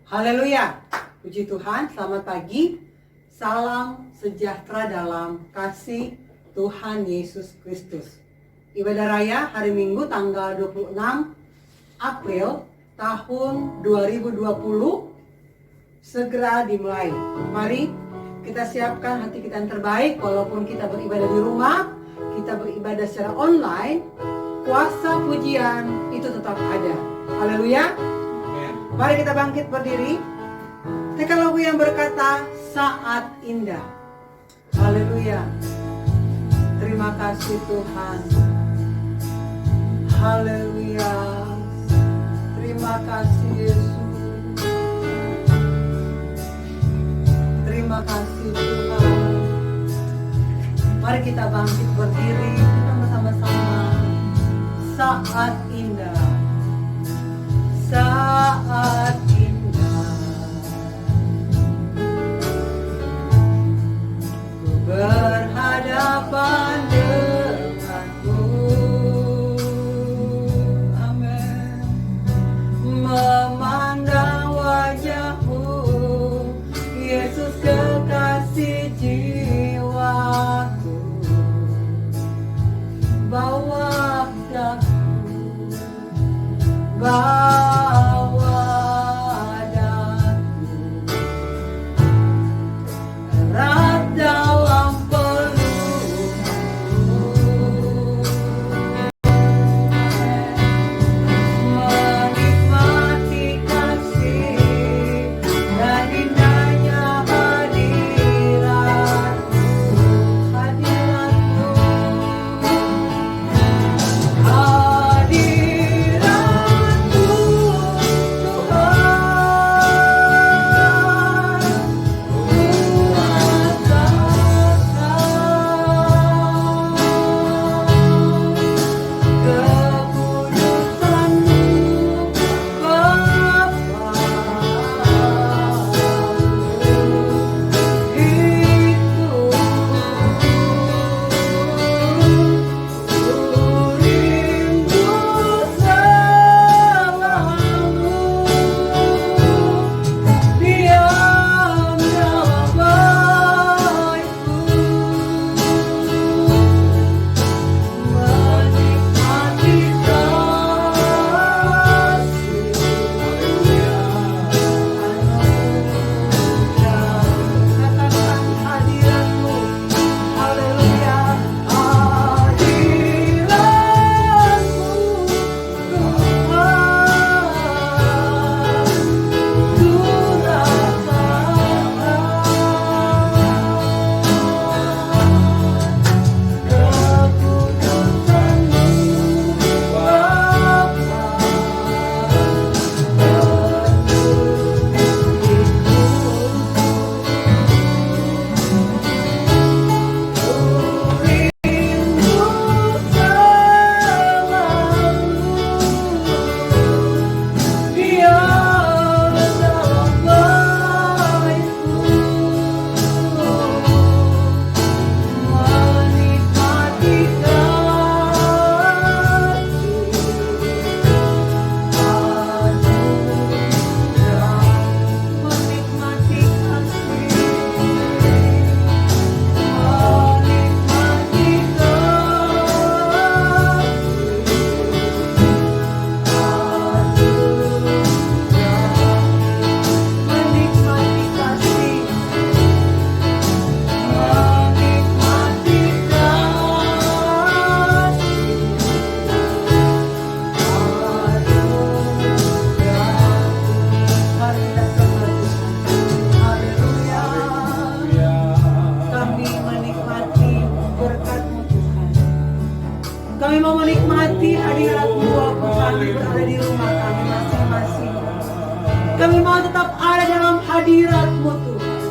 Haleluya, puji Tuhan, selamat pagi. Salam sejahtera dalam kasih Tuhan Yesus Kristus. Ibadah Raya hari Minggu tanggal 26 April tahun 2020 segera dimulai. Mari kita siapkan hati kita yang terbaik. Walaupun kita beribadah di rumah, kita beribadah secara online, kuasa pujian itu tetap ada. Haleluya. Mari kita bangkit berdiri. Tekan lagu yang berkata saat indah. Haleluya. Terima kasih Tuhan. Haleluya. Terima kasih Yesus. Terima kasih Tuhan. Mari kita bangkit berdiri. Kita bersama-sama. Saat indah. Saat indah ku berhadapan denganmu, amin, memandang wajahmu, Yesus kekasih jiwaku, bawa daku, kami mau menikmati hadirat-Mu walaupun kami berada di rumah kami masing-masing. Kami mau tetap ada dalam hadirat-Mu Tuhan.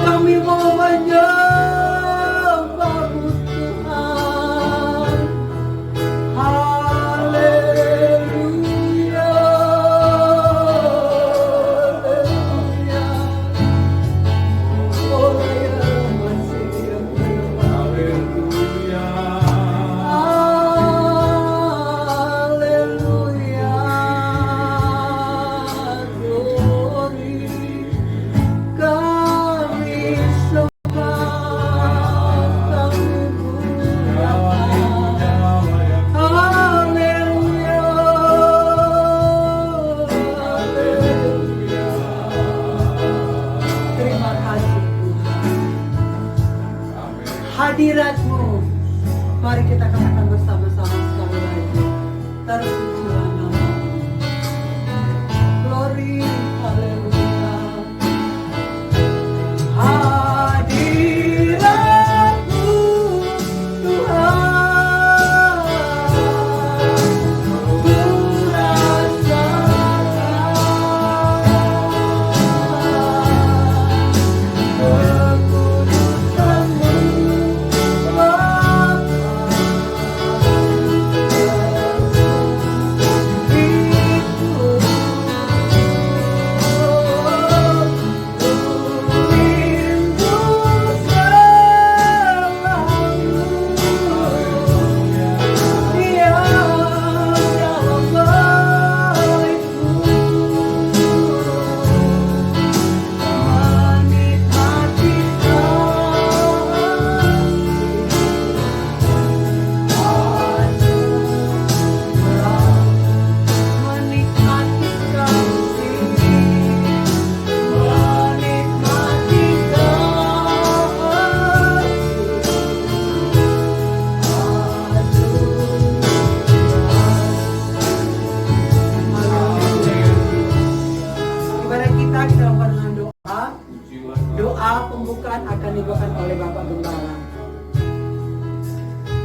Kami mau menyembah-Mu Tuhan. Haleluya. Haleluya. Oh ya masih haleluya. Haleluya.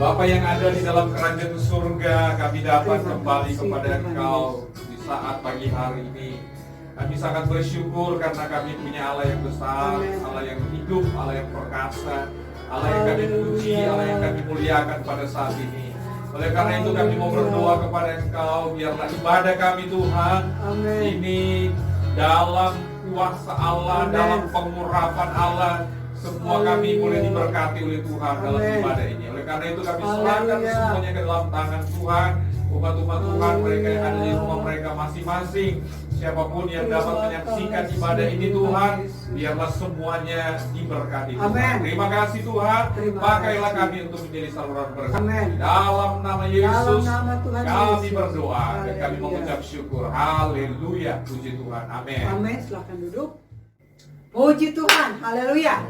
Bapa yang ada di dalam kerajaan surga, kami dapat kembali kepada Engkau di saat pagi hari ini. Kami sangat bersyukur karena kami punya Allah yang besar, Allah yang hidup, Allah yang perkasa, Allah yang kami puji, Allah yang kami muliakan pada saat ini. Oleh karena itu kami mau berdoa kepada Engkau, biarlah ibadah kami Tuhan ini dalam kuasa Allah, dalam pengurapan Allah, semua kami boleh diberkati oleh Tuhan dalam ibadah ini. Oleh karena itu kami serahkan semuanya ke dalam tangan Tuhan. Umat-umat Tuhan, mereka yang ada di rumah mereka masing-masing, siapapun yang dapat menyaksikan ibadah ini Tuhan, biarlah semuanya diberkati Tuhan. Terima kasih Tuhan, pakailah kami untuk menjadi saluran berkat. Dalam nama Yesus kami berdoa dan kami mengucap syukur. Haleluya, puji Tuhan. Amin. Amin. Silakan duduk. Puji Tuhan, haleluya.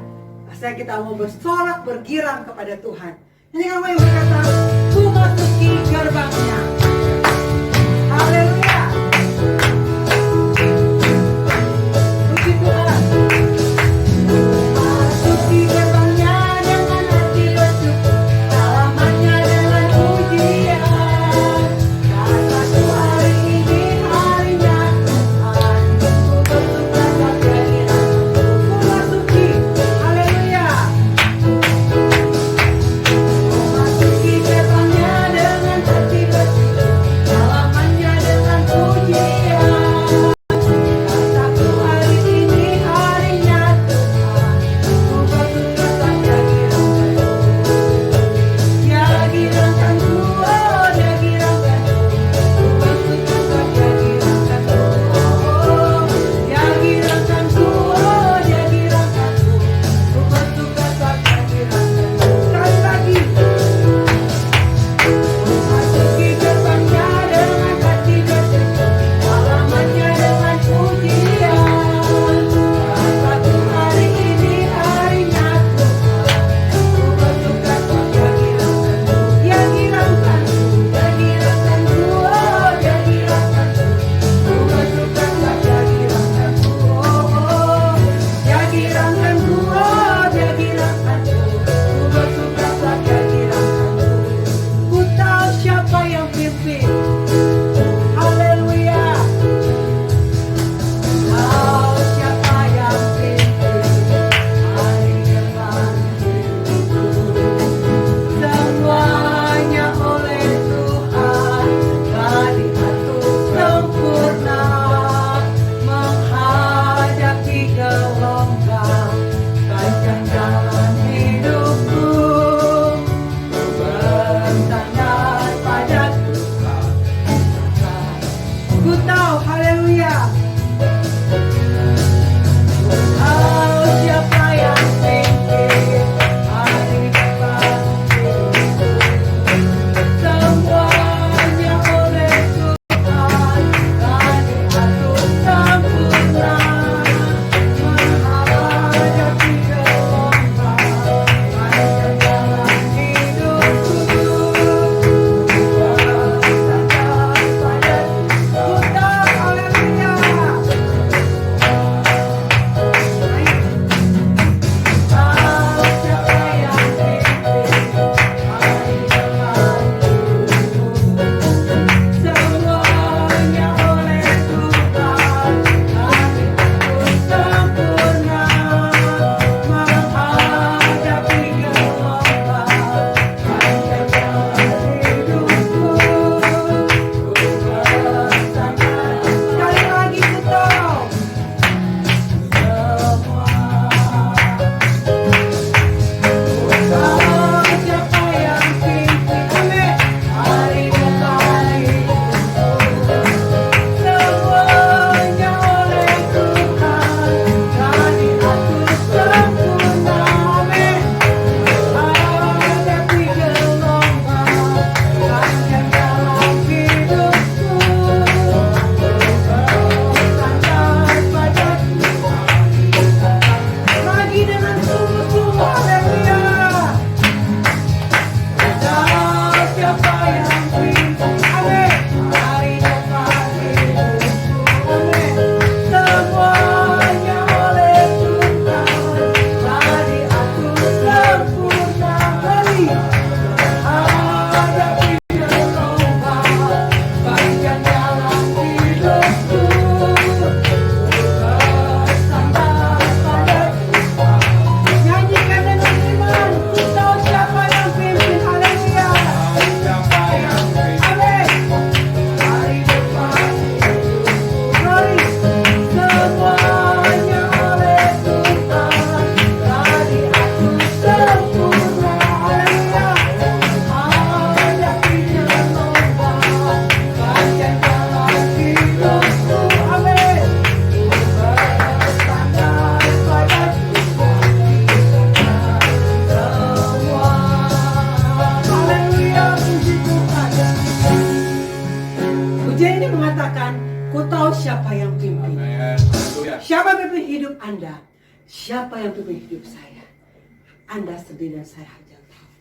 Saya kita mau bersorak, bergirang kepada Tuhan. Ini kan yang berkata, ku masuki gerbangnya. Haleluya. Puji Tuhan. Masuki gerbangnya dengan hati bersyukur, halamannya dengan pujian. Karena ku hari ini harinya Tuhan, ku bersuka cita diramu. Ku masuki, haleluya. Masuki gerbangnya dengan hati bersyukur, halamannya dengan pujian. Kataku hari ini harinya Tuhan, ku bersuka cita diramu. Dia girangkanku, oh dia girangkanku, ku bersuka cita diramu. Oh, dia girangkanku, oh dia girangkanku, ku bersuka cita diramu. Sekali lagi. Masuki gerbangnya dengan hati bersyukur, halamannya dengan pujian. Kataku hari ini harinya Tuhan, ku bersuka cita diramu. Dia girangkanku, oh dia girangkanku, ku bersuka cita diramu. Oh, dia girangkanku, oh dia girangkanku, ku bersuka cita diramu. Ku tahu siapa yang pimpin. Haleluya. Tahu siapa yang pimpin hari depan hidupku. Semuanya oleh Tuhan telah diatur sempurna, menghadapi gelombang panjang jalan hidupku. Bersandar pada Tuhan. Ku tahu, haleluya. Ku tahu siapa yang pimpin hari depan hidupku. Semuanya oleh Tuhan telah diatur sempurna, menghadapi gelombang panjang jalan hidupku. Bersandar pada Tuhan. Ku tahu mengatakan, ku tahu siapa yang pimpin. Amin. Haleluya. Siapa yang pimpin hidup Anda? Siapa yang pimpin hidup saya? Anda sendiri dan saya saja tahu.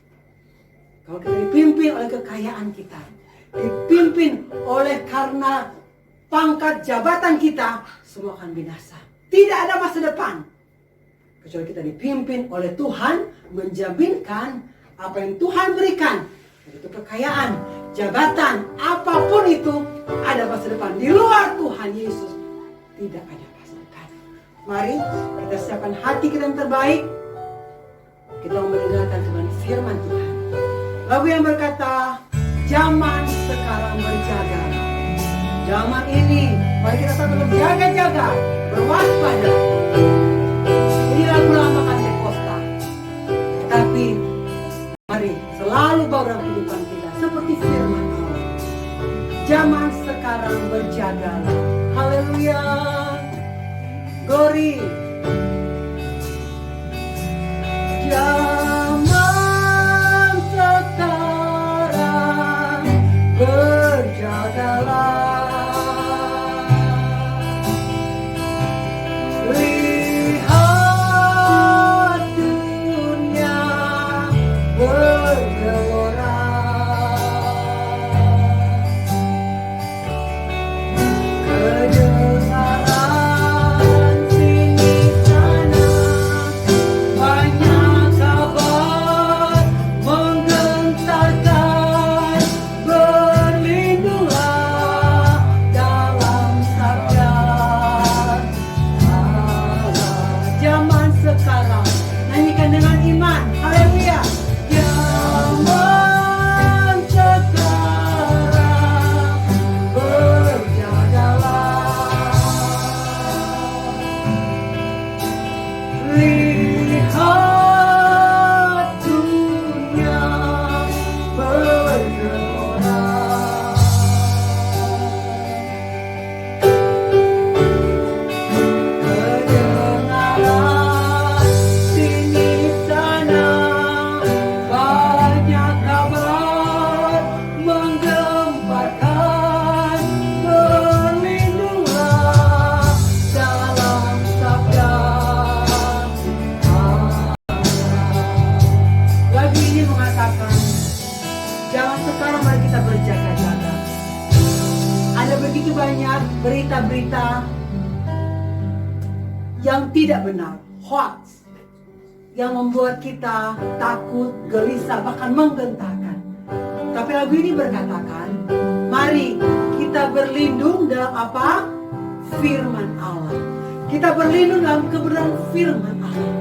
Kalau kita dipimpin oleh kekayaan kita, dipimpin oleh karena pangkat jabatan kita, semua akan binasa. Tidak ada masa depan. Kecuali kita dipimpin oleh Tuhan, menjaminkan apa yang Tuhan berikan. Itu kekayaan, jabatan, apapun itu, ada masa depan. Di luar Tuhan Yesus, tidak ada masa depan. Mari kita siapkan hati kita yang terbaik. Kita mendengarkan firman Tuhan. Lagu yang berkata, zaman sekarang berjaga. Zaman ini, mari kita selalu berjaga-jaga, berwaspada. Ini lagu lama Pentakosta. Tapi, mari selalu bawa dalam kehidupan kita seperti firman Allah. Zaman sekarang berjaga. Haleluya. Glory. Zaman sekarang berjagalah. Lihat dunia bergelora. Kedengaran sini sana banyak kabar menggentarkan. Berlindunglah dalam sabda Allah. Zaman sekarang, nyanyikan dengan iman. Haleluya. Zaman sekarang berjagalah. Lihat dunia bergelora. Kedengaran sini sana banyak kabar menggemparkan. Berlindunglah dalam sabda Allah. Lagu ini mengatakan, zaman sekarang mari kita berjaga-jaga. Ada begitu banyak berita-berita yang tidak benar, hoax, yang membuat kita takut, gelisah, bahkan menggentarkan. Tapi lagu ini berkatakan, mari kita berlindung dalam apa? Firman Allah. Kita berlindung dalam kebenaran firman Allah.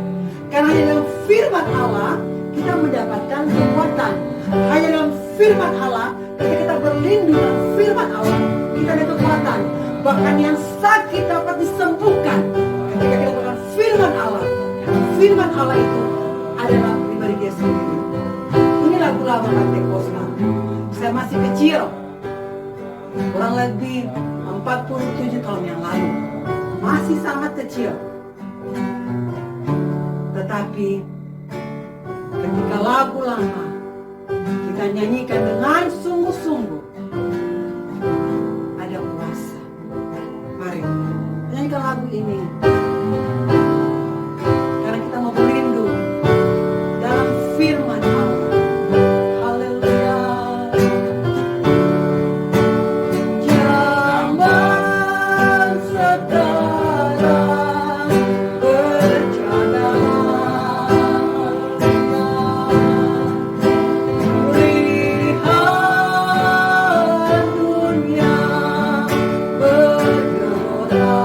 Karena hanya dalam firman Allah kita mendapatkan kekuatan. Hanya dalam firman Allah, ketika kita berlindung dalam firman Allah, kita ada kekuatan. Bahkan yang sakit dapat disembuhkan ketika kita menggunakan firman Allah. Firman Allah itu adalah pribadi dia sendiri. Ini lagu lama Pentakosta. Saya masih kecil, kurang lebih 47 tahun yang lalu. Masih sangat kecil. Tetapi ketika lagu lama kita nyanyikan dengan sungguh-sungguh, ada kuasa. Mari nyanyikan lagu ini. Karena kita mau berlindung dalam firman Allah. Haleluya. Zaman sekarang berjagalah. Lihat dunia bergelora.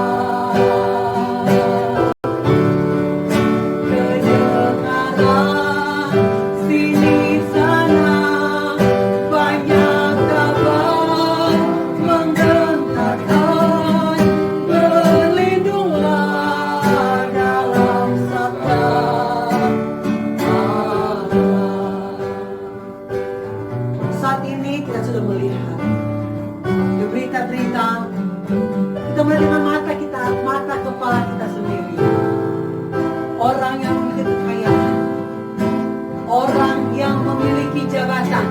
Kedengaran sini sana banyak kabar menggentarkan. Berlindunglah dalam sabda Allah. Saat ini kita sudah melihat di berita-berita, kita melihat dengan mata kita, mata kepala kita sendiri. Orang yang memiliki kekayaan, orang yang memiliki jabatan,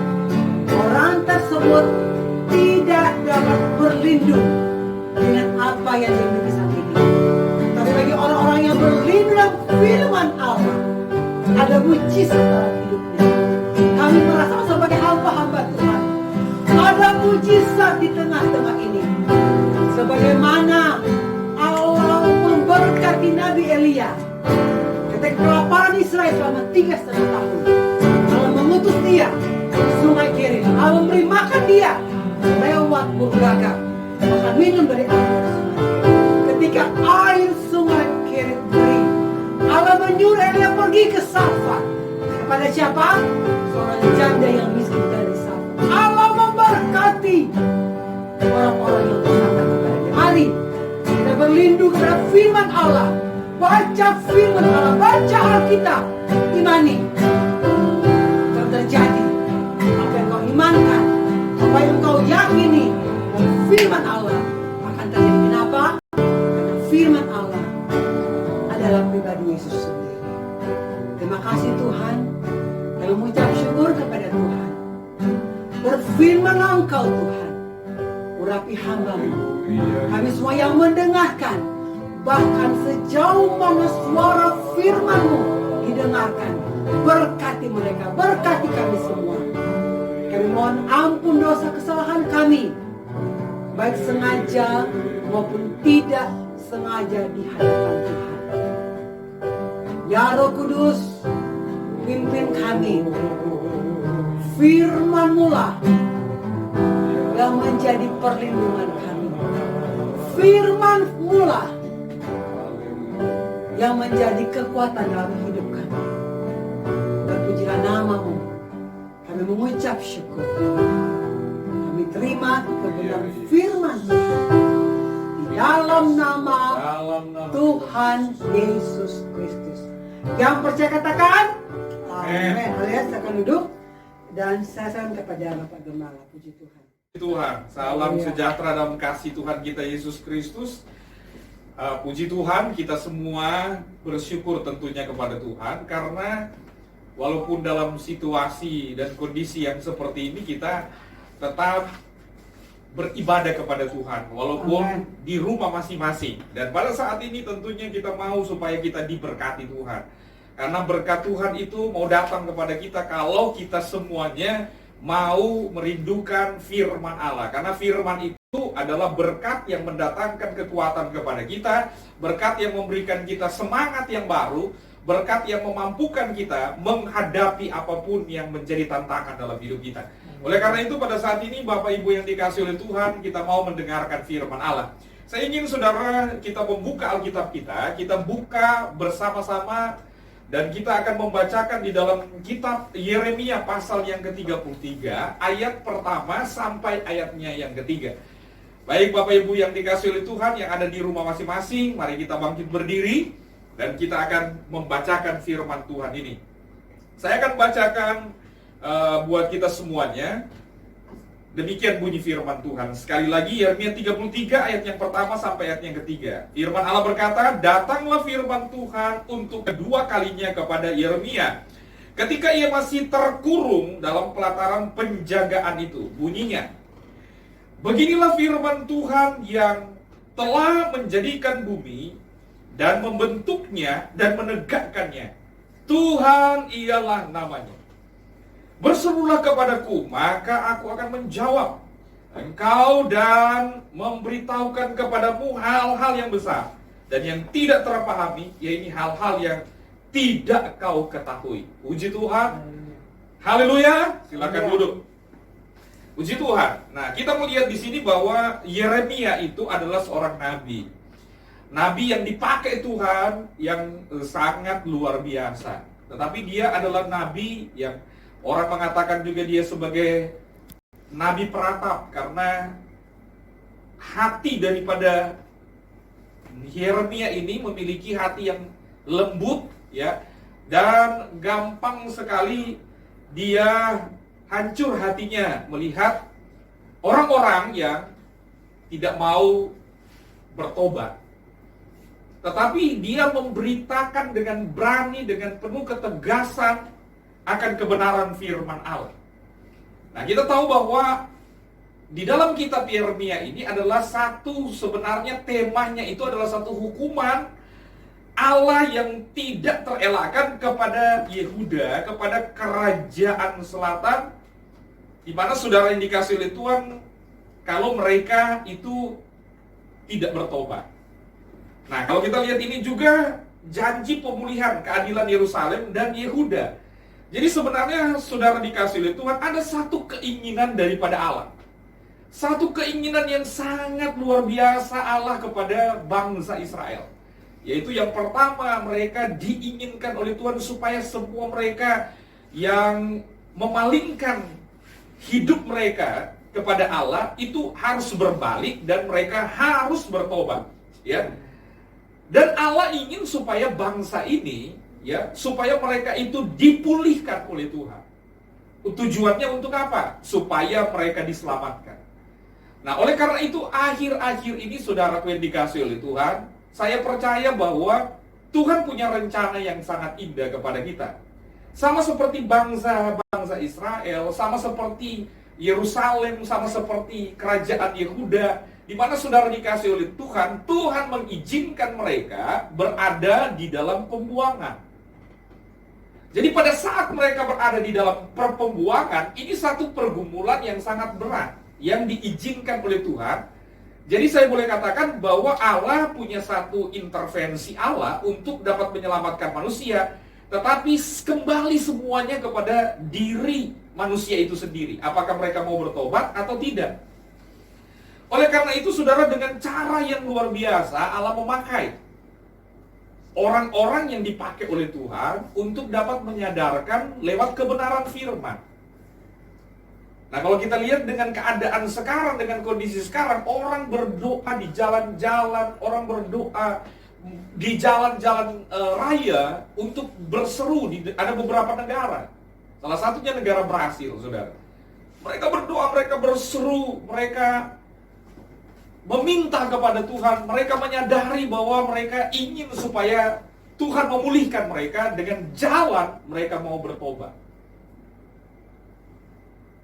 orang tersebut tidak dapat berlindung dengan apa yang dimiliki saat ini. Tapi bagi orang-orang yang berlindung dalam firman Allah, ada mujizat dalam hidupnya. Kami merasa sebagai hamba-hamba Tuhan, ada mujizat di tengah-tengah ini. Sebagaimana Allah memberkati Nabi Elia ketika kelaparan Israel selama 3,5 tahun. Allah mengutus dia ke sungai Kerit. Allah memberi makan dia lewat burung gagak, makan minum dari air sungai. Ketika air sungai Kerit kering, Allah menyuruh Elia pergi ke Sarfat. Kepada siapa? Seorang janda yang miskin dari Sarfat. Allah memberkati orang-orang yang berkata kepada dia. Mari kita berlindung kepada firman Allah. Baca firman Allah, baca Alkitab, imani. Kalau terjadi apa yang kau imankan, apa yang kau yakini, firman Allah akan terjadi. Kenapa? Karena firman Allah adalah pribadi Yesus sendiri. Terima kasih Tuhan. Kami mengucap syukur kepada Tuhan. Berfirmanlah Engkau Tuhan, urapi hamba-Mu. Kami semua yang mendengarkan, bahkan sejauh mana suara firman-Mu didengarkan, berkati mereka, berkati kami semua. Kami mohon ampun dosa kesalahan kami, baik sengaja maupun tidak sengaja di hadapan Tuhan. Ya Roh Kudus, pimpin kami. Firman-Mu lah yang menjadi perlindungan kami. Firman-Mu lah yang menjadi kekuatan dalam hidup kami. Terpujilah nama-Mu. Kami mengucap syukur. Kami terima kebenaran firman Tuhan di dalam nama Tuhan Yesus Kristus. Yang percaya katakan amin. Alias akan duduk dan saya salam kepada Bapak Gembala. Puji Tuhan. Tuhan, salam sejahtera dalam kasih Tuhan kita Yesus Kristus. Puji Tuhan, kita semua bersyukur tentunya kepada Tuhan karena walaupun dalam situasi dan kondisi yang seperti ini kita tetap beribadah kepada Tuhan walaupun di rumah masing-masing. Dan pada saat ini tentunya kita mau supaya kita diberkati Tuhan. Karena berkat Tuhan itu mau datang kepada kita kalau kita semuanya mau merindukan firman Allah. Karena firman itu adalah berkat yang mendatangkan kekuatan kepada kita, berkat yang memberikan kita semangat yang baru, berkat yang memampukan kita menghadapi apapun yang menjadi tantangan dalam hidup kita. Oleh karena itu pada saat ini Bapak Ibu yang dikasihi oleh Tuhan, kita mau mendengarkan firman Allah. Saya ingin saudara kita membuka Alkitab kita buka bersama-sama. Dan kita akan membacakan di dalam kitab Yeremia pasal yang ke-33 ayat pertama sampai ayatnya yang ketiga. Baik Bapak Ibu yang dikasihi oleh Tuhan yang ada di rumah masing-masing, mari kita bangkit berdiri dan kita akan membacakan firman Tuhan ini. Saya akan bacakan buat kita semuanya. Demikian bunyi firman Tuhan. Sekali lagi Yeremia 33 ayat yang pertama sampai ayat yang ketiga. Firman Allah berkata, datanglah firman Tuhan untuk kedua kalinya kepada Yeremia ketika ia masih terkurung dalam pelataran penjagaan itu. Bunyinya, beginilah firman Tuhan yang telah menjadikan bumi dan membentuknya dan menegakkannya. Tuhan ialah namanya. Berserulah kepadaku, maka aku akan menjawab engkau dan memberitahukan kepadamu hal-hal yang besar dan yang tidak terpahami, yaitu hal-hal yang tidak kau ketahui. Puji Tuhan. Haleluya. Silakan duduk. Puji Tuhan. Nah, kita melihat di sini bahwa Yeremia itu adalah seorang nabi. Nabi yang dipakai Tuhan yang sangat luar biasa. Tetapi dia adalah nabi yang orang mengatakan juga dia sebagai nabi peratap karena hati daripada Yeremia ini memiliki hati yang lembut ya, dan gampang sekali dia hancur hatinya melihat orang-orang yang tidak mau bertobat. Tetapi dia memberitakan dengan berani, dengan penuh ketegasan akan kebenaran firman Allah. Nah, kita tahu bahwa di dalam kitab Yeremia ini adalah sebenarnya temanya itu adalah satu hukuman Allah yang tidak terelakkan kepada Yehuda, kepada kerajaan selatan, di mana saudara yang dikasih oleh Tuhan kalau mereka itu tidak bertobat. Nah, kalau kita lihat ini juga janji pemulihan keadilan Yerusalem dan Yehuda. Jadi sebenarnya saudara dikasih oleh Tuhan ada satu keinginan daripada Allah. Satu keinginan yang sangat luar biasa Allah kepada bangsa Israel. Yaitu yang pertama, mereka diinginkan oleh Tuhan supaya semua mereka yang memalingkan hidup mereka kepada Allah itu harus berbalik dan mereka harus bertobat, ya. Dan Allah ingin supaya bangsa ini, ya, supaya mereka itu dipulihkan oleh Tuhan. Tujuannya untuk apa? Supaya mereka diselamatkan. Nah, oleh karena itu akhir-akhir ini saudaraku yang dikasih oleh Tuhan, saya percaya bahwa Tuhan punya rencana yang sangat indah kepada kita. Sama seperti bangsa Israel, sama seperti Yerusalem, sama seperti kerajaan Yehuda, di mana saudara dikasih oleh Tuhan, Tuhan mengizinkan mereka berada di dalam pembuangan. Jadi pada saat mereka berada di dalam pembuangan, ini satu pergumulan yang sangat berat yang diizinkan oleh Tuhan. Jadi saya boleh katakan bahwa Allah punya satu intervensi Allah untuk dapat menyelamatkan manusia, tetapi kembali semuanya kepada diri manusia itu sendiri. Apakah mereka mau bertobat atau tidak? Oleh karena itu saudara, dengan cara yang luar biasa Allah memakai orang-orang yang dipakai oleh Tuhan untuk dapat menyadarkan lewat kebenaran firman. Nah, kalau kita lihat dengan keadaan sekarang, dengan kondisi sekarang, orang berdoa di jalan-jalan, orang berdoa di jalan-jalan raya untuk berseru. Ada beberapa negara, salah satunya negara Brasil, saudara. Mereka berdoa, mereka berseru, mereka meminta kepada Tuhan, mereka menyadari bahwa mereka ingin supaya Tuhan memulihkan mereka dengan jalan mereka mau bertobat.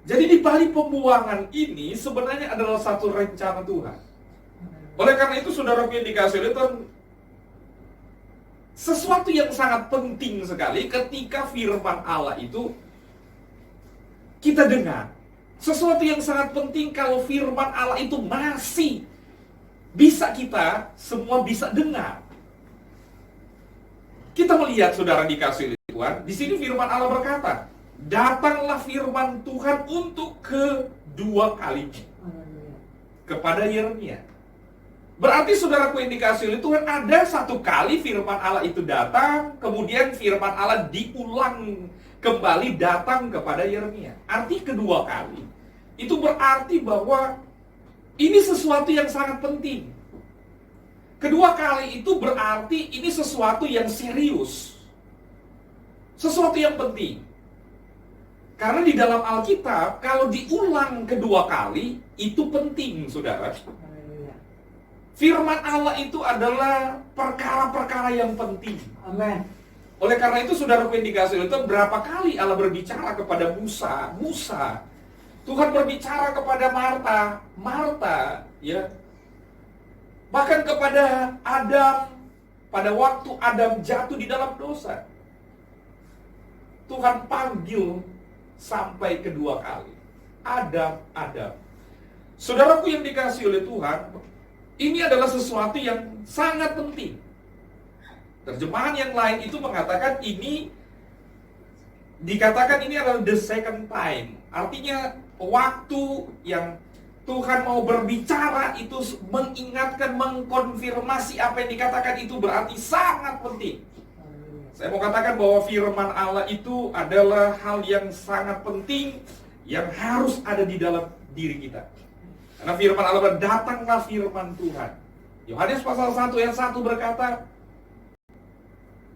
Jadi di balik pembuangan ini sebenarnya adalah satu rencana Tuhan. Oleh karena itu saudara yang dikasih oleh Tuhan, sesuatu yang sangat penting sekali ketika firman Allah itu kita dengar. Sesuatu yang sangat penting kalau firman Allah itu masih bisa kita semua bisa dengar. Kita melihat saudara dikasih oleh Tuhan, di sini firman Allah berkata, datanglah firman Tuhan untuk kedua kalinya kepada Yeremia. Berarti saudaraku yang dikasih oleh Tuhan, ada satu kali firman Allah itu datang, kemudian firman Allah diulang kembali datang kepada Yeremia. Arti kedua kali. Itu berarti bahwa ini sesuatu yang sangat penting. Kedua kali itu berarti ini sesuatu yang serius. Sesuatu yang penting. Karena di dalam Alkitab, kalau diulang kedua kali, itu penting, saudara. Firman Allah itu adalah perkara-perkara yang penting. Amin. Oleh karena itu, saudara yang dikasih itu, berapa kali Allah berbicara kepada Musa. Tuhan berbicara kepada Marta, ya. Bahkan kepada Adam, pada waktu Adam jatuh di dalam dosa. Tuhan panggil sampai kedua kali. Adam. Saudaraku yang dikasih oleh Tuhan, ini adalah sesuatu yang sangat penting. Terjemahan yang lain itu mengatakan ini, dikatakan ini adalah the second time. Artinya waktu yang Tuhan mau berbicara itu mengingatkan, mengkonfirmasi apa yang dikatakan itu berarti sangat penting. Saya mau katakan bahwa firman Allah itu adalah hal yang sangat penting yang harus ada di dalam diri kita. Karena firman Allah berkata, datanglah firman Tuhan. Yohanes pasal 1 ayat 1 berkata,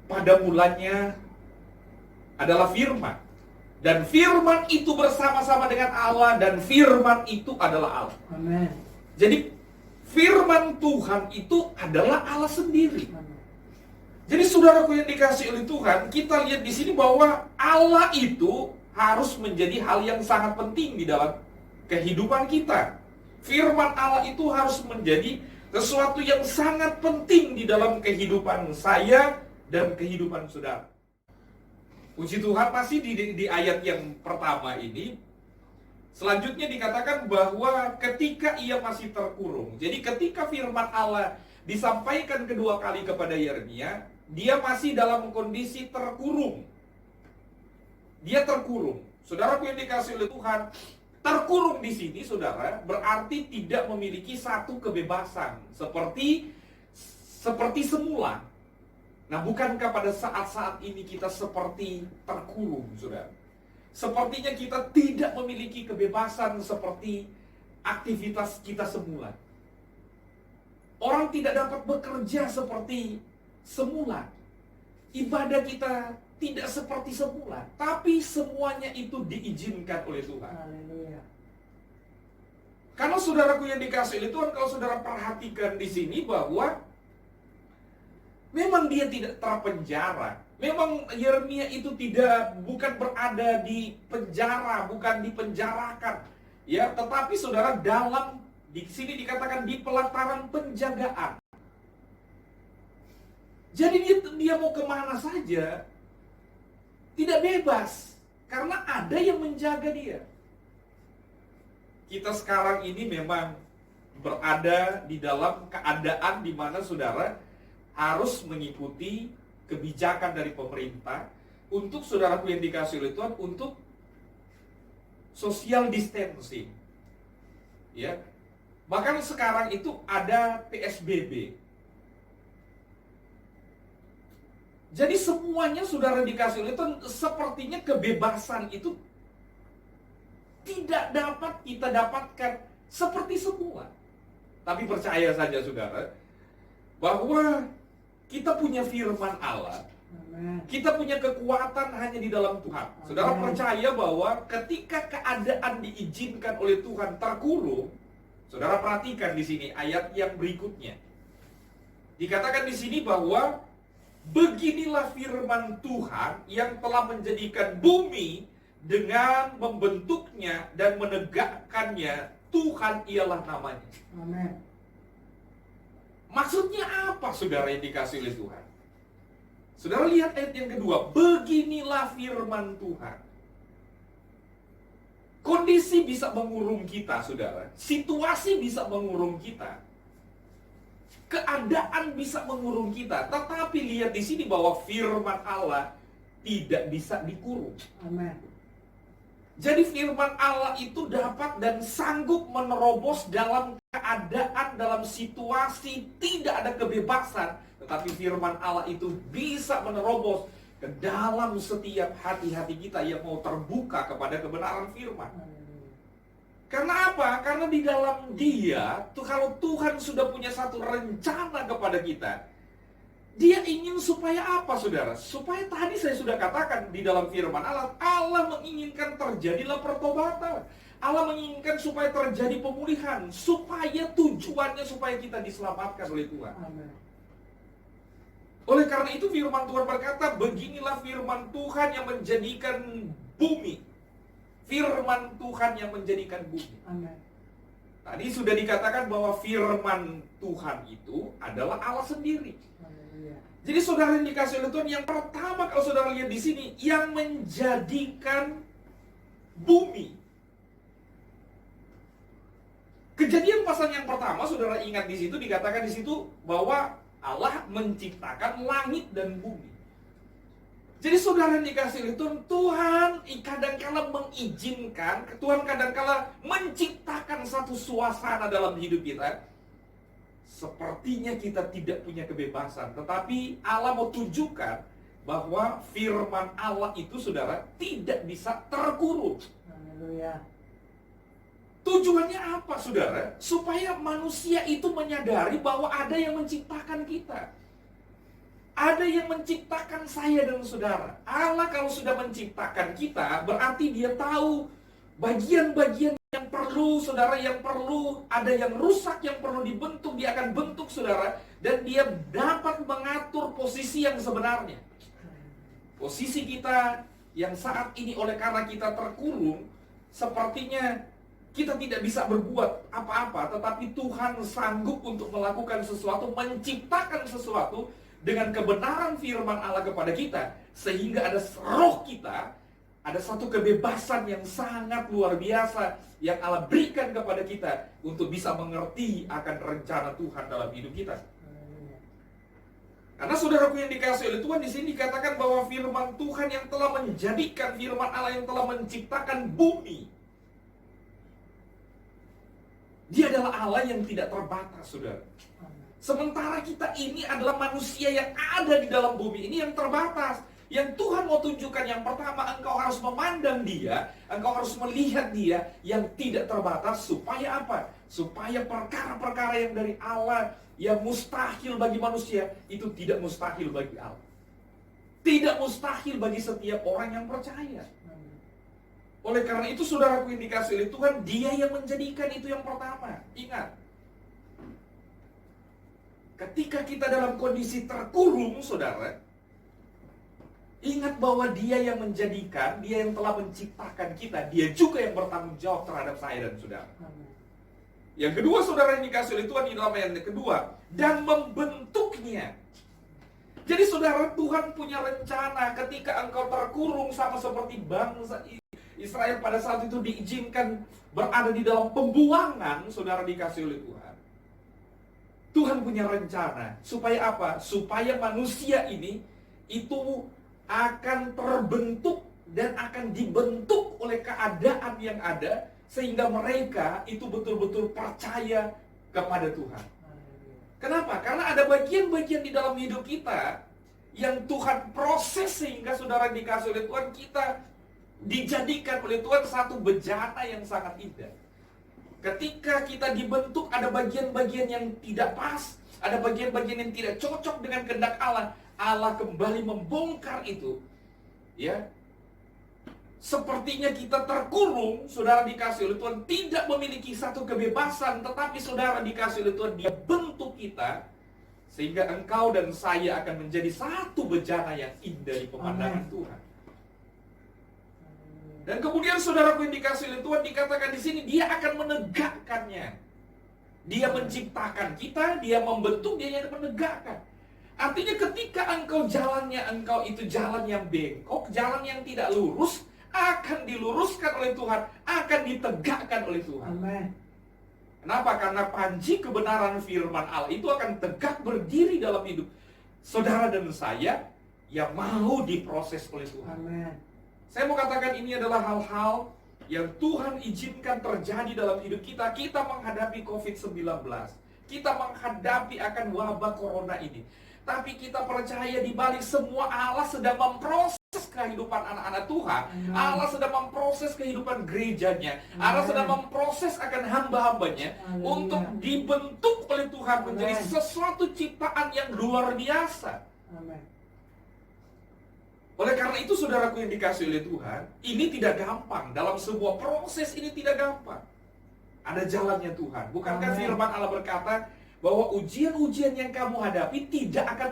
pada mulanya adalah firman. Dan firman itu bersama-sama dengan Allah, dan firman itu adalah Allah. Amin. Jadi firman Tuhan itu adalah Allah sendiri. Jadi saudaraku yang dikasih oleh Tuhan, kita lihat di sini bahwa Allah itu harus menjadi hal yang sangat penting di dalam kehidupan kita. Firman Allah itu harus menjadi sesuatu yang sangat penting di dalam kehidupan saya dan kehidupan saudara. Puji Tuhan, pasti di ayat yang pertama ini selanjutnya dikatakan bahwa ketika ia masih terkurung. Jadi ketika firman Allah disampaikan kedua kali kepada Yeremia, dia masih dalam kondisi terkurung. Dia terkurung. Saudaraku yang dikasihi oleh Tuhan, terkurung di sini, saudara, berarti tidak memiliki satu kebebasan seperti semula. Nah, bukankah pada saat-saat ini kita seperti terkurung, saudara? Sepertinya kita tidak memiliki kebebasan seperti aktivitas kita semula. Orang tidak dapat bekerja seperti semula. Ibadah kita tidak seperti semula, tapi semuanya itu diizinkan oleh Tuhan. Haleluya. Karena saudaraku yang dikasihi oleh Tuhan, kalau saudara perhatikan di sini bahwa memang dia tidak terpenjara. Memang Yeremia itu bukan berada di penjara, bukan dipenjarakan. Ya, tetapi saudara di sini dikatakan di pelataran penjagaan. Jadi dia mau kemana saja tidak bebas, karena ada yang menjaga dia. Kita sekarang ini memang berada di dalam keadaan di mana saudara harus mengikuti kebijakan dari pemerintah untuk saudaraku yang dikasihi oleh Tuhan, untuk social distancing. Ya. Bahkan sekarang itu ada PSBB. Jadi semuanya saudara dikasih oleh Tuhan, sepertinya kebebasan itu tidak dapat kita dapatkan seperti semula. Tapi percaya saja saudara, bahwa kita punya firman Allah. Amen. Kita punya kekuatan hanya di dalam Tuhan. Saudara percaya bahwa ketika keadaan diizinkan oleh Tuhan terkurung, saudara perhatikan di sini ayat yang berikutnya. Dikatakan di sini bahwa beginilah firman Tuhan yang telah menjadikan bumi dengan membentuknya dan menegakkannya. Tuhan ialah namanya. Amen. Maksudnya apa, saudara yang dikasihi oleh Tuhan? Saudara lihat ayat yang kedua. Beginilah firman Tuhan. Kondisi bisa mengurung kita, saudara. Situasi bisa mengurung kita. Keadaan bisa mengurung kita, tetapi lihat di sini bahwa firman Allah tidak bisa dikurung. Amen. Jadi firman Allah itu dapat dan sanggup menerobos dalam keadaan, dalam situasi tidak ada kebebasan, tetapi firman Allah itu bisa menerobos ke dalam setiap hati-hati kita yang mau terbuka kepada kebenaran firman. Karena apa? Karena di dalam dia, kalau Tuhan sudah punya satu rencana kepada kita, dia ingin supaya apa, saudara? Supaya tadi saya sudah katakan di dalam firman Allah, Allah menginginkan terjadilah pertobatan. Allah menginginkan supaya terjadi pemulihan, supaya tujuannya supaya kita diselamatkan oleh Tuhan. Amen. Oleh karena itu firman Tuhan berkata, beginilah firman Tuhan yang menjadikan bumi. Firman Tuhan yang menjadikan bumi. Amen. Tadi sudah dikatakan bahwa firman Tuhan itu adalah Allah sendiri. Haleluya. Jadi saudara yang dikasih oleh Tuhan, yang pertama kalau saudara lihat di sini, yang menjadikan bumi. Kejadian pasal yang pertama, saudara ingat di situ dikatakan di situ bahwa Allah menciptakan langit dan bumi. Jadi saudara yang dikasih oleh Tuhan, Tuhan kadang-kala mengizinkan, Tuhan kadang-kala menciptakan satu suasana dalam hidup kita. Sepertinya kita tidak punya kebebasan, tetapi Allah mau tunjukkan bahwa firman Allah itu, saudara, tidak bisa terkurung. Haleluya. Tujuannya apa, saudara? Supaya manusia itu menyadari bahwa ada yang menciptakan kita. Ada yang menciptakan saya dan saudara. Allah kalau sudah menciptakan kita, berarti dia tahu bagian-bagian yang perlu, saudara, yang perlu, ada yang rusak, yang perlu dibentuk, dia akan bentuk, saudara. Dan dia dapat mengatur posisi yang sebenarnya. Posisi kita yang saat ini oleh karena kita terkurung, sepertinya Kita tidak bisa berbuat apa-apa, tetapi Tuhan sanggup untuk melakukan sesuatu, menciptakan sesuatu dengan kebenaran firman Allah kepada kita, sehingga ada roh kita, ada satu kebebasan yang sangat luar biasa yang Allah berikan kepada kita untuk bisa mengerti akan rencana Tuhan dalam hidup kita. Karena saudaraku yang dikasihi oleh Tuhan, di sini dikatakan bahwa firman Tuhan yang telah menjadikan, firman Allah yang telah menciptakan bumi, Dia adalah Allah yang tidak terbatas, saudara. Sementara kita ini adalah manusia yang ada di dalam bumi ini yang terbatas. Yang Tuhan mau tunjukkan, yang pertama, engkau harus memandang Dia, engkau harus melihat Dia yang tidak terbatas. Supaya apa? Supaya perkara-perkara yang dari Allah, yang mustahil bagi manusia, itu tidak mustahil bagi Allah. Tidak mustahil bagi setiap orang yang percaya. Oleh karena itu, saudaraku yang dikasihi oleh Tuhan, Dia yang menjadikan itu yang pertama. Ingat, ketika kita dalam kondisi terkurung, saudara, ingat bahwa Dia yang menjadikan, Dia yang telah menciptakan kita, Dia juga yang bertanggung jawab terhadap saya dan saudara. Yang kedua, saudara yang dikasihi oleh Tuhan, di dalam ayat yang kedua, dan membentuknya. Jadi saudara, Tuhan punya rencana ketika engkau terkurung, sama seperti bangsa Israel pada saat itu diizinkan berada di dalam pembuangan, saudara dikasihi oleh Tuhan. Tuhan punya rencana. Supaya apa? Supaya manusia ini itu akan terbentuk dan akan dibentuk oleh keadaan yang ada, sehingga mereka itu betul-betul percaya kepada Tuhan. Kenapa? Karena ada bagian-bagian di dalam hidup kita yang Tuhan proses, sehingga saudara dikasihi oleh Tuhan, kita dijadikan oleh Tuhan satu bejana yang sangat indah. Ketika kita dibentuk, ada bagian-bagian yang tidak pas, ada bagian-bagian yang tidak cocok dengan kehendak Allah. Allah kembali membongkar itu. Ya. Sepertinya kita terkurung, saudara dikasihi oleh Tuhan, tidak memiliki satu kebebasan, tetapi saudara dikasihi oleh Tuhan, Dia bentuk kita sehingga engkau dan saya akan menjadi satu bejana yang indah di pemandangan Tuhan. Dan kemudian saudaraku yang dikasihi oleh Tuhan, dikatakan di sini Dia akan menegakkannya. Dia menciptakan kita, Dia membentuk, Dia yang menegakkan. Artinya ketika engkau jalannya, engkau itu jalan yang bengkok, jalan yang tidak lurus, akan diluruskan oleh Tuhan, akan ditegakkan oleh Tuhan. Amin. Kenapa? Karena panji kebenaran firman Allah itu akan tegak berdiri dalam hidup saudara dan saya yang mau diproses oleh Tuhan. Amin. Saya mau katakan ini adalah hal-hal yang Tuhan izinkan terjadi dalam hidup kita. Kita menghadapi COVID-19. Kita menghadapi akan wabah corona ini. Tapi kita percaya di balik semua Allah sedang memproses kehidupan anak-anak Tuhan. Allah sedang memproses kehidupan gerejanya. Allah sedang memproses akan hamba-hambanya untuk dibentuk oleh Tuhan menjadi sesuatu ciptaan yang luar biasa. Amin. Oleh karena itu, saudaraku yang dikasihi oleh Tuhan, ini tidak gampang. Dalam sebuah proses ini tidak gampang. Ada jalannya Tuhan. Bukankah firman Allah berkata bahwa ujian-ujian yang kamu hadapi tidak akan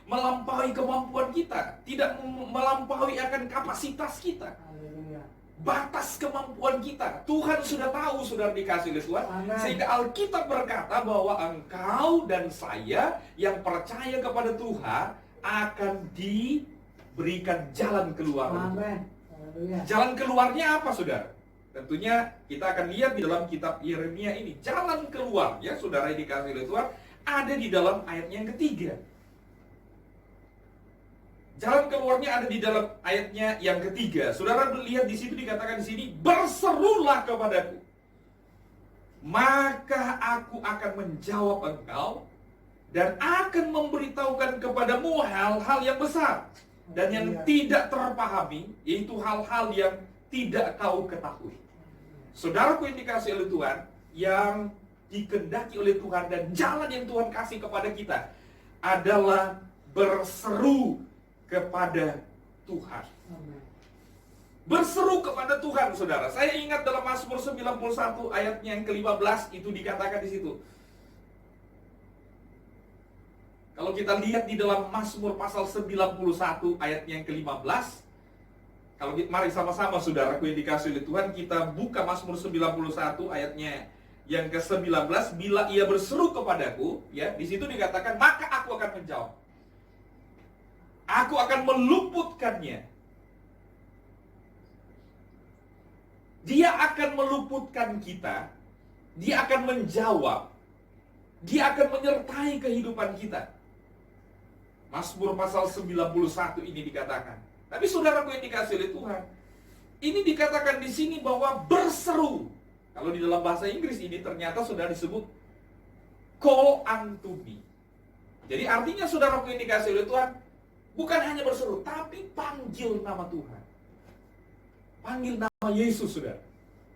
melampaui kemampuan kita, tidak melampaui akan kapasitas kita, batas kemampuan kita. Tuhan sudah tahu, saudara dikasihi oleh Tuhan. Sehingga Alkitab berkata bahwa engkau dan saya yang percaya kepada Tuhan akan diberikan jalan keluar. Amin. Jalan keluarnya apa, saudara? Tentunya kita akan lihat di dalam kitab Yeremia ini. Jalan keluarnya, saudara yang dikasihi oleh Tuhan, ada di dalam ayatnya yang ketiga. Jalan keluarnya ada di dalam ayatnya yang ketiga. Saudara lihat di situ, dikatakan di sini, berserulah kepadaku, maka aku akan menjawab engkau dan akan memberitahukan kepadamu hal-hal yang besar dan yang tidak terpahami, yaitu hal-hal yang tidak kau ketahui. Saudaraku yang dikasihi oleh Tuhan, yang dikehendaki oleh Tuhan dan jalan yang Tuhan kasih kepada kita adalah berseru kepada Tuhan. Berseru kepada Tuhan, saudara. Saya ingat dalam Mazmur 91 ayatnya yang ke-15 itu dikatakan di situ. Kalau kita lihat di dalam Mazmur pasal 91 ayatnya yang ke-15, Mari sama-sama saudaraku yang dikasihi oleh Tuhan, kita buka Mazmur 91 ayatnya yang ke-19. Bila ia berseru kepadaku, ya, di situ dikatakan, maka aku akan menjawab. Aku akan meluputkannya. Dia akan meluputkan kita. Dia akan menjawab. Dia akan menyertai kehidupan kita. Mazmur pasal 91 ini dikatakan. Tapi saudaraku yang dikasihi oleh Tuhan, ini dikatakan di sini bahwa berseru. Kalau di dalam bahasa Inggris ini ternyata sudah disebut call unto me. Jadi artinya saudaraku yang dikasihi oleh Tuhan, bukan hanya berseru, tapi panggil nama Tuhan. Panggil nama Yesus, saudara.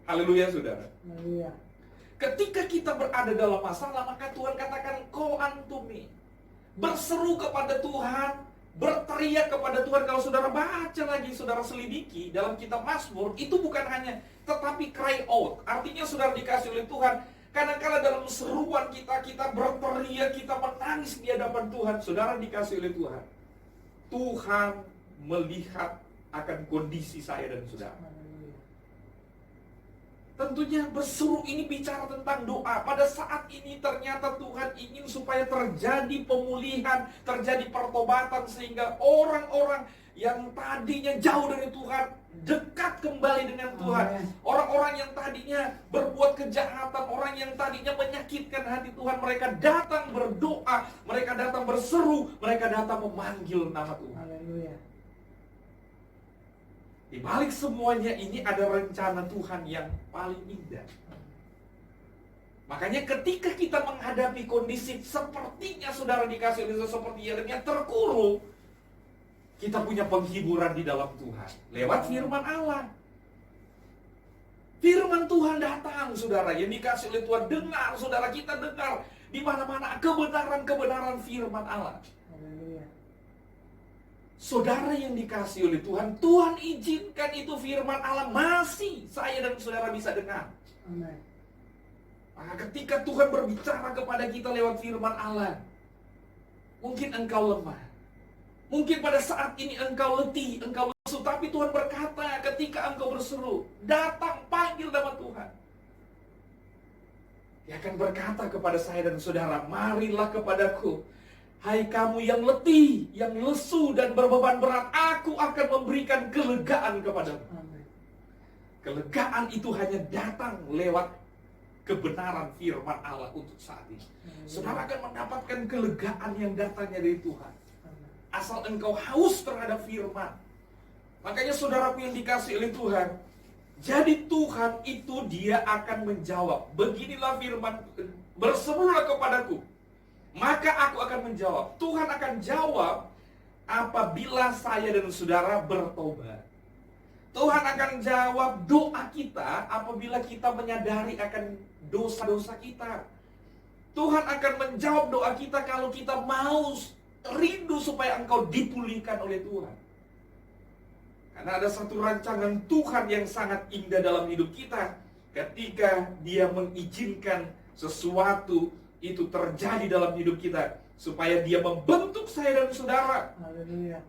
Haleluya, saudara. Haleluya. Ketika kita berada dalam masalah, maka Tuhan katakan call unto me. Berseru kepada Tuhan, berteriak kepada Tuhan. Kalau saudara baca lagi, saudara selidiki dalam kitab Mazmur, itu bukan hanya, tetapi cry out. Artinya saudara dikasih oleh Tuhan, kadang-kala dalam seruan kita berteriak, kita menangis di hadapan Tuhan. Saudara dikasih oleh Tuhan, Tuhan melihat akan kondisi saya dan saudara. Tentunya berseru ini bicara tentang doa. Pada saat ini ternyata Tuhan ingin supaya terjadi pemulihan, terjadi pertobatan, sehingga orang-orang yang tadinya jauh dari Tuhan dekat kembali dengan Tuhan. Orang-orang yang tadinya berbuat kejahatan, orang yang tadinya menyakitkan hati Tuhan, mereka datang berdoa, mereka datang berseru, mereka datang memanggil nama Tuhan. Haleluya. Di balik semuanya ini ada rencana Tuhan yang paling indah. Makanya ketika kita menghadapi kondisi sepertinya saudara dikasih oleh seperti Yeremia terkurung, kita punya penghiburan di dalam Tuhan lewat firman Allah. Firman Tuhan datang, saudara, yang dikasih oleh Tuhan. Dengar, saudara, kita dengar di mana-mana kebenaran-kebenaran firman Allah. Haleluya. Saudara yang dikasih oleh Tuhan, Tuhan izinkan itu firman Allah masih saya dan saudara bisa dengar. Amin. Maka ketika Tuhan berbicara kepada kita lewat firman Allah, mungkin engkau lemah, mungkin pada saat ini engkau letih, engkau lesu, tapi Tuhan berkata ketika engkau berseru, datang panggil nama Tuhan. Dia akan berkata kepada saya dan saudara, marilah kepadaku, hai kamu yang letih, yang lesu dan berbeban berat, aku akan memberikan kelegaan kepadamu. Amin. Kelegaan itu hanya datang lewat kebenaran firman Allah untuk saat ini. Saudara akan mendapatkan kelegaan yang datangnya dari Tuhan. Asal engkau haus terhadap firman. Makanya saudaraku yang dikasih oleh Tuhan, jadi Tuhan itu dia akan menjawab. Beginilah firman, berserulah kepadaku, maka aku akan menjawab. Tuhan akan jawab apabila saya dan saudara bertobat. Tuhan akan jawab doa kita apabila kita menyadari akan dosa-dosa kita. Tuhan akan menjawab doa kita kalau kita mau rindu supaya engkau dipulihkan oleh Tuhan. Karena ada satu rancangan Tuhan yang sangat indah dalam hidup kita. Ketika dia mengizinkan sesuatu itu terjadi dalam hidup kita, supaya dia membentuk saya dan saudara. Haleluya.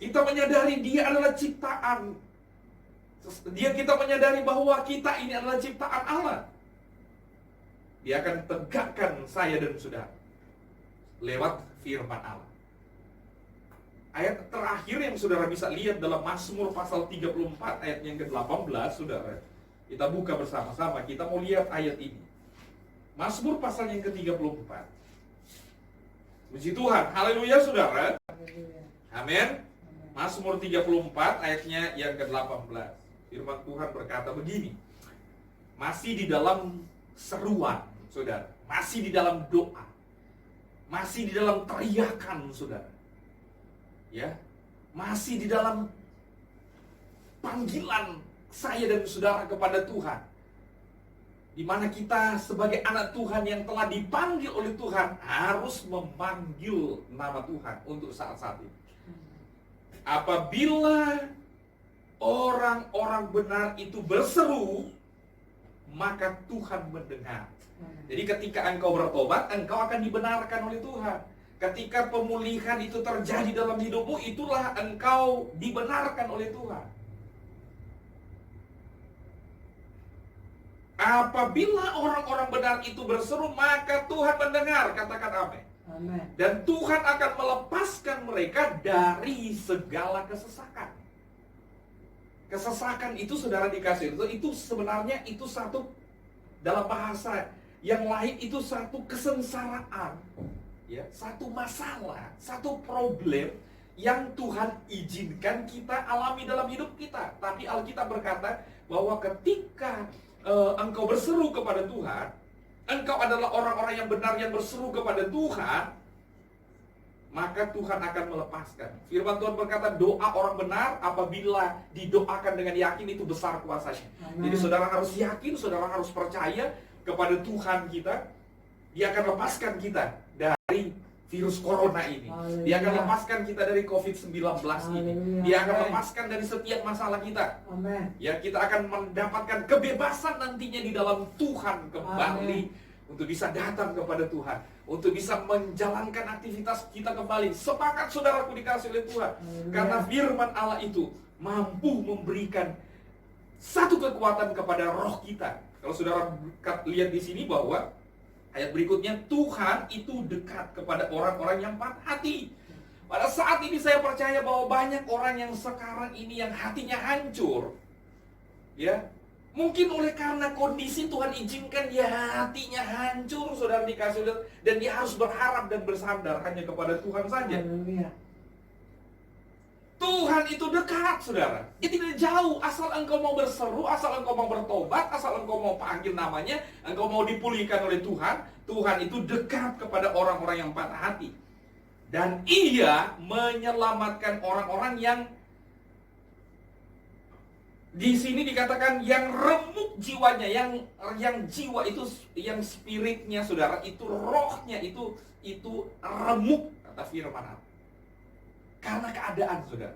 Kita menyadari dia adalah ciptaan. Kita menyadari bahwa kita ini adalah ciptaan Allah. Dia akan tegakkan saya dan saudara lewat firman Allah. Ayat terakhir yang saudara bisa lihat dalam Mazmur pasal 34 ayat yang ke-18, saudara. Kita buka bersama-sama, kita mau lihat ayat ini. Mazmur pasal yang ke-34. Puji Tuhan, haleluya saudara. Haleluya. Amin. Mazmur 34 ayatnya yang ke-18. Firman Tuhan berkata begini. Masih di dalam seruan, saudara. Masih di dalam doa. Masih di dalam teriakan, saudara. Ya. Masih di dalam panggilan saya dan saudara kepada Tuhan. Di mana kita sebagai anak Tuhan yang telah dipanggil oleh Tuhan harus memanggil nama Tuhan untuk saat-saat ini. Apabila orang-orang benar itu berseru, maka Tuhan mendengar. Jadi ketika engkau bertobat, engkau akan dibenarkan oleh Tuhan. ketika pemulihan itu terjadi dalam hidupmu, itulah engkau dibenarkan oleh Tuhan. Apabila orang-orang benar itu berseru, maka Tuhan mendengar. Katakan amin. Amin. Dan Tuhan akan melepaskan mereka dari segala kesesakan. Kesesakan itu, saudara dikasih itu sebenarnya itu satu, dalam bahasa yang lain itu satu kesengsaraan, ya, satu masalah, satu problem yang Tuhan izinkan kita alami dalam hidup kita. Tapi Alkitab berkata bahwa ketika engkau berseru kepada Tuhan, engkau adalah orang-orang yang benar yang berseru kepada Tuhan, maka Tuhan akan melepaskan. Firman Tuhan berkata, doa orang benar apabila didoakan dengan yakin itu besar kuasanya. Jadi saudara harus yakin, saudara harus percaya kepada Tuhan kita. Dia akan lepaskan kita dari virus corona ini. Dia akan lepaskan kita dari COVID-19 ini. Dia akan lepaskan dari setiap masalah kita. Ya, kita akan mendapatkan kebebasan nantinya di dalam Tuhan kembali untuk bisa datang kepada Tuhan, untuk bisa menjalankan aktivitas kita kembali. Sepakat saudaraku dikasih oleh Tuhan. Karena firman Allah itu mampu memberikan satu kekuatan kepada roh kita. Kalau saudara lihat di sini bahwa ayat berikutnya, Tuhan itu dekat kepada orang-orang yang patah hati. Pada saat ini saya percaya bahwa banyak orang yang sekarang ini yang hatinya hancur. Ya, mungkin oleh karena kondisi Tuhan izinkan dia hatinya hancur, saudara dikasih, dan dia harus berharap dan bersandar hanya kepada Tuhan saja. Tuhan itu dekat, saudara. Dia tidak jauh. Asal engkau mau berseru, asal engkau mau bertobat, asal engkau mau panggil namanya, engkau mau dipulihkan oleh Tuhan. Tuhan itu dekat kepada orang-orang yang patah hati. Dan Ia menyelamatkan orang-orang yang di sini dikatakan yang remuk jiwanya, yang jiwa itu, yang spiritnya, saudara, itu rohnya itu remuk, kata firman Allah. Karena keadaan, saudara,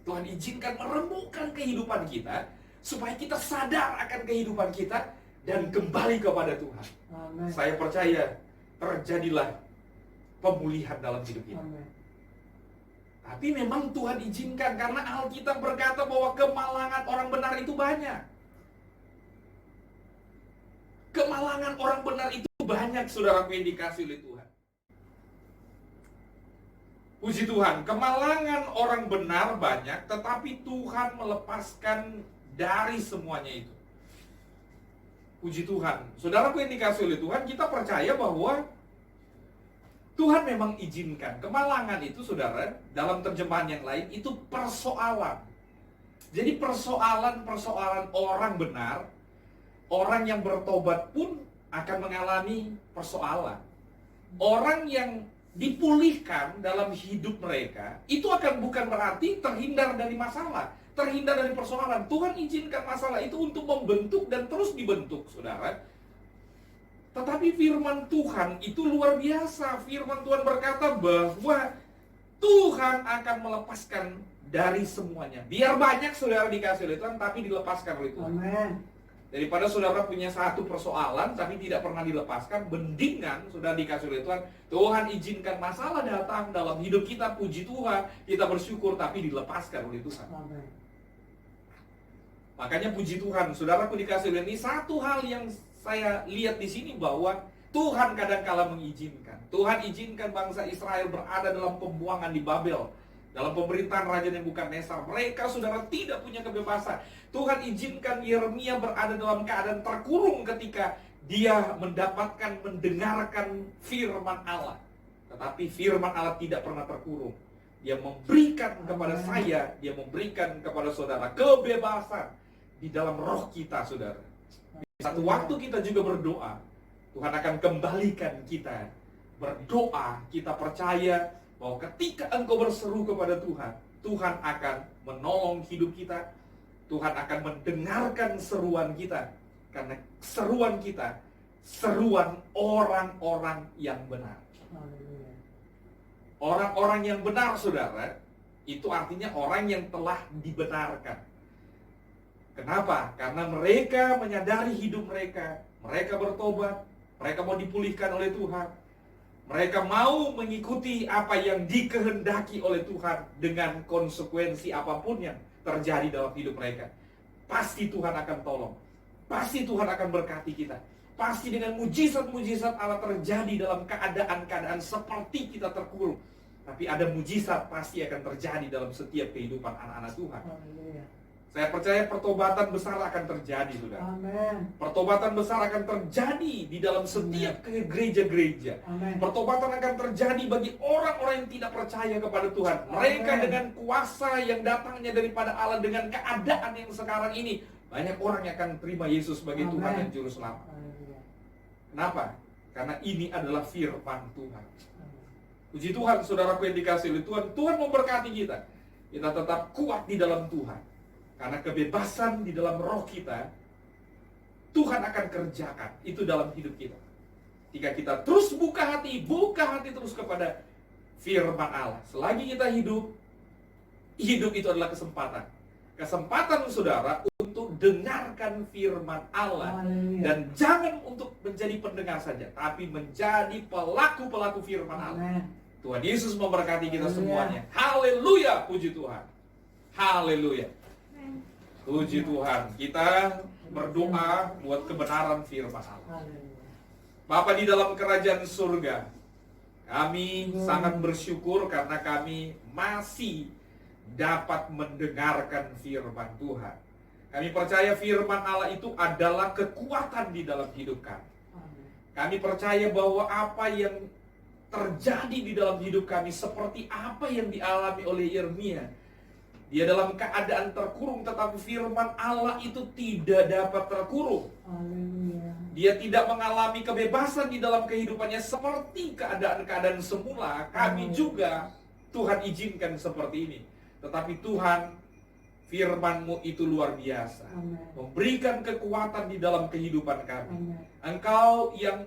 Tuhan izinkan meremukkan kehidupan kita supaya kita sadar akan kehidupan kita dan kembali kepada Tuhan. Amen. Saya percaya terjadilah pemulihan dalam hidup kita. Amen. Tapi memang Tuhan izinkan karena Alkitab berkata bahwa kemalangan orang benar itu banyak. Kemalangan orang benar itu banyak, saudara, yang dikasih oleh Tuhan. Puji Tuhan, kemalangan orang benar banyak, tetapi Tuhan melepaskan dari semuanya itu. Puji Tuhan. Saudaraku yang dikasih oleh Tuhan, kita percaya bahwa Tuhan memang izinkan. Kemalangan itu, saudara, dalam terjemahan yang lain, itu persoalan. Jadi persoalan orang benar, orang yang bertobat pun akan mengalami persoalan. Orang yang dipulihkan dalam hidup mereka, itu akan bukan berarti terhindar dari masalah, terhindar dari persoalan. Tuhan izinkan masalah itu untuk membentuk dan terus dibentuk, saudara. Tetapi firman Tuhan itu luar biasa. Firman Tuhan berkata bahwa Tuhan akan melepaskan dari semuanya. Biar banyak saudara dikasih oleh Tuhan, tapi dilepaskan oleh Tuhan. Amen. Daripada saudara punya satu persoalan tapi tidak pernah dilepaskan, mendingan saudara dikasih oleh Tuhan. Tuhan izinkan masalah datang dalam hidup kita, puji Tuhan, kita bersyukur, tapi dilepaskan oleh Tuhan. Amen. Makanya puji Tuhan, saudaraku dikasih oleh ini, satu hal yang saya lihat di sini bahwa Tuhan kadang-kala mengizinkan. Tuhan izinkan bangsa Israel berada dalam pembuangan di Babel, dalam pemerintahan Raja Nebukadnezar. Mereka, saudara, tidak punya kebebasan. Tuhan izinkan Yeremia berada dalam keadaan terkurung ketika dia mendengarkan firman Allah. Tetapi firman Allah tidak pernah terkurung. Dia memberikan kepada saya, dia memberikan kepada saudara kebebasan di dalam roh kita, saudara. Satu waktu kita juga berdoa, Tuhan akan kembalikan kita. Berdoa, kita percaya bahwa ketika engkau berseru kepada Tuhan, Tuhan akan menolong hidup kita. Tuhan akan mendengarkan seruan kita. Karena seruan kita, seruan orang-orang yang benar. Orang-orang yang benar, saudara, itu artinya orang yang telah dibenarkan. Kenapa? Karena mereka menyadari hidup mereka. Mereka bertobat. Mereka mau dipulihkan oleh Tuhan. Mereka mau mengikuti apa yang dikehendaki oleh Tuhan dengan konsekuensi apapun yang terjadi dalam hidup mereka. Pasti Tuhan akan tolong. Pasti Tuhan akan berkati kita. Pasti dengan mujizat-mujizat Allah terjadi dalam keadaan-keadaan seperti kita terkurung. Tapi ada mujizat pasti akan terjadi dalam setiap kehidupan anak-anak Tuhan. Haleluya. Saya percaya pertobatan besar akan terjadi, saudara. Amin. Pertobatan besar akan terjadi di dalam setiap gereja-gereja. Amin. Pertobatan akan terjadi bagi orang-orang yang tidak percaya kepada Tuhan. Mereka Amin. dengan kuasa yang datangnya daripada Allah, dengan keadaan yang sekarang ini, banyak orang yang akan terima Yesus sebagai Amin. Tuhan dan Juru Selamat. Haleluya. Kenapa? Karena ini adalah firman Tuhan. Amin. Puji Tuhan, saudaraku yang dikasihi oleh Tuhan. Tuhan memberkati kita. Kita tetap kuat di dalam Tuhan. Karena kebebasan di dalam roh kita, Tuhan akan kerjakan itu dalam hidup kita. Jika kita terus buka hati terus kepada firman Allah. Selagi kita hidup itu adalah kesempatan. Kesempatan saudara untuk dengarkan firman Allah. Haleluya. Dan jangan untuk menjadi pendengar saja, tapi menjadi pelaku-pelaku firman Allah. Amin. Tuhan Yesus memberkati kita Haleluya. semuanya. Haleluya, puji Tuhan. Haleluya. Puji Tuhan. Kita berdoa buat kebenaran firman Allah. Haleluya. Bapa di dalam kerajaan surga, kami sangat bersyukur karena kami masih dapat mendengarkan firman Tuhan. Kami percaya firman Allah itu adalah kekuatan di dalam hidup kami. Amin. Kami percaya bahwa apa yang terjadi di dalam hidup kami seperti apa yang dialami oleh Yeremia. Dia dalam keadaan terkurung, tetapi firman Allah itu tidak dapat terkurung. Haleluya. Dia tidak mengalami kebebasan di dalam kehidupannya seperti keadaan-keadaan semula. Kami juga Tuhan izinkan seperti ini. Tetapi Tuhan, firman-Mu itu luar biasa. Amin. Memberikan kekuatan di dalam kehidupan kami. Amin. Engkau yang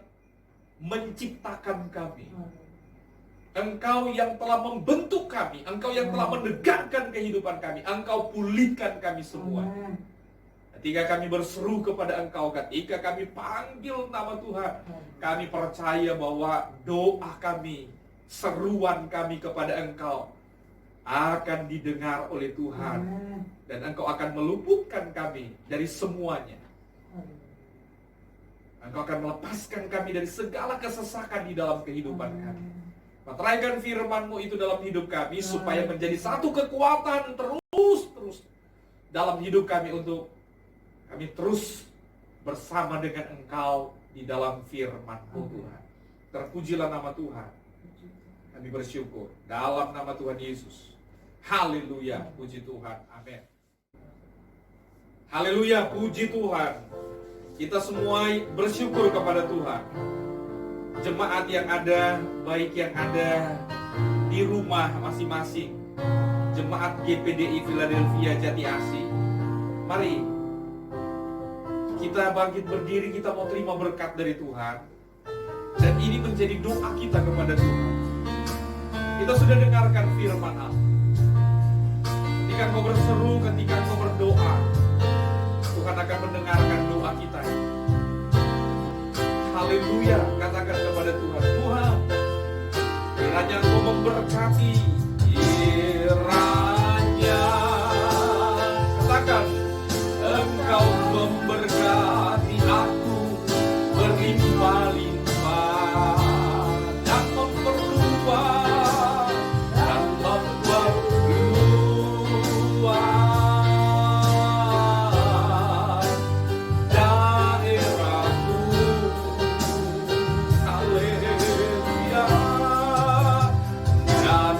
menciptakan kami. Engkau yang telah membentuk kami. Engkau yang telah menegakkan kehidupan kami. Engkau pulihkan kami semua. Amin. Ketika kami berseru kepada Engkau, ketika kami panggil nama Tuhan, kami percaya bahwa doa kami, seruan kami kepada Engkau akan didengar oleh Tuhan. Amin. Dan Engkau akan meluputkan kami dari semuanya. Engkau akan melepaskan kami dari segala kesesakan di dalam kehidupan kami. Meteraikan firman-Mu itu dalam hidup kami supaya menjadi satu kekuatan terus dalam hidup kami untuk kami terus bersama dengan Engkau di dalam firman-Mu, Tuhan. Terpujilah nama Tuhan. Kami bersyukur dalam nama Tuhan Yesus. Haleluya, puji Tuhan. Amin. Haleluya, puji Tuhan. Kita semua bersyukur kepada Tuhan. Jemaat yang ada, baik yang ada di rumah masing-masing, Jemaat GPDI Philadelphia Jati Asih, mari kita bangkit berdiri, kita mau terima berkat dari Tuhan. Dan ini menjadi doa kita kepada Tuhan. Kita sudah dengarkan firman Allah. Ketika engkau berseru, ketika engkau berdoa, Tuhan akan mendengarkan doa kita. Haleluya, katakan kepada Tuhan, Tuhan, kiranya Engkau memberkati, kiranya, katakan, Engkau memberkati aku berlimpah-limpah dan memperluas dan memperluas daerahku. Haleluya. Dan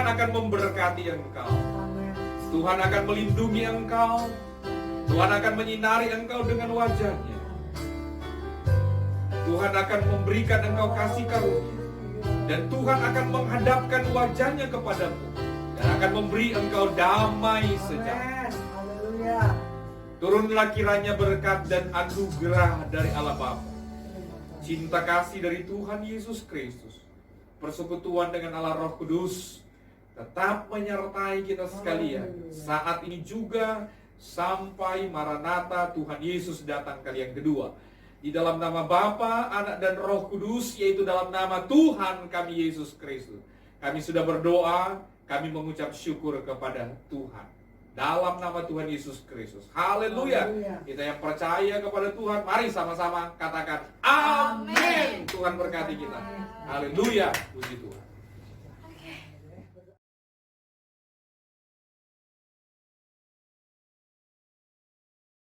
Tuhan akan memberkati engkau. Tuhan akan melindungi engkau. Tuhan akan menyinari engkau dengan wajah-Nya. Tuhan akan memberikan engkau kasih karunia. Dan Tuhan akan menghadapkan wajah-Nya kepadamu dan akan memberi engkau damai sejahtera. Haleluya. Turunlah kiranya berkat dan anugerah dari Allah Bapa, cinta kasih dari Tuhan Yesus Kristus, persekutuan dengan Allah Roh Kudus tetap menyertai kita sekalian saat ini juga sampai Maranatha Tuhan Yesus datang kali yang kedua. Di dalam nama Bapa, Anak dan Roh Kudus, yaitu dalam nama Tuhan kami Yesus Kristus, kami sudah berdoa, kami mengucap syukur kepada Tuhan. Dalam nama Tuhan Yesus Kristus. Haleluya. Kita yang percaya kepada Tuhan, mari sama-sama katakan amin. Tuhan berkati kita. Haleluya. Puji Tuhan.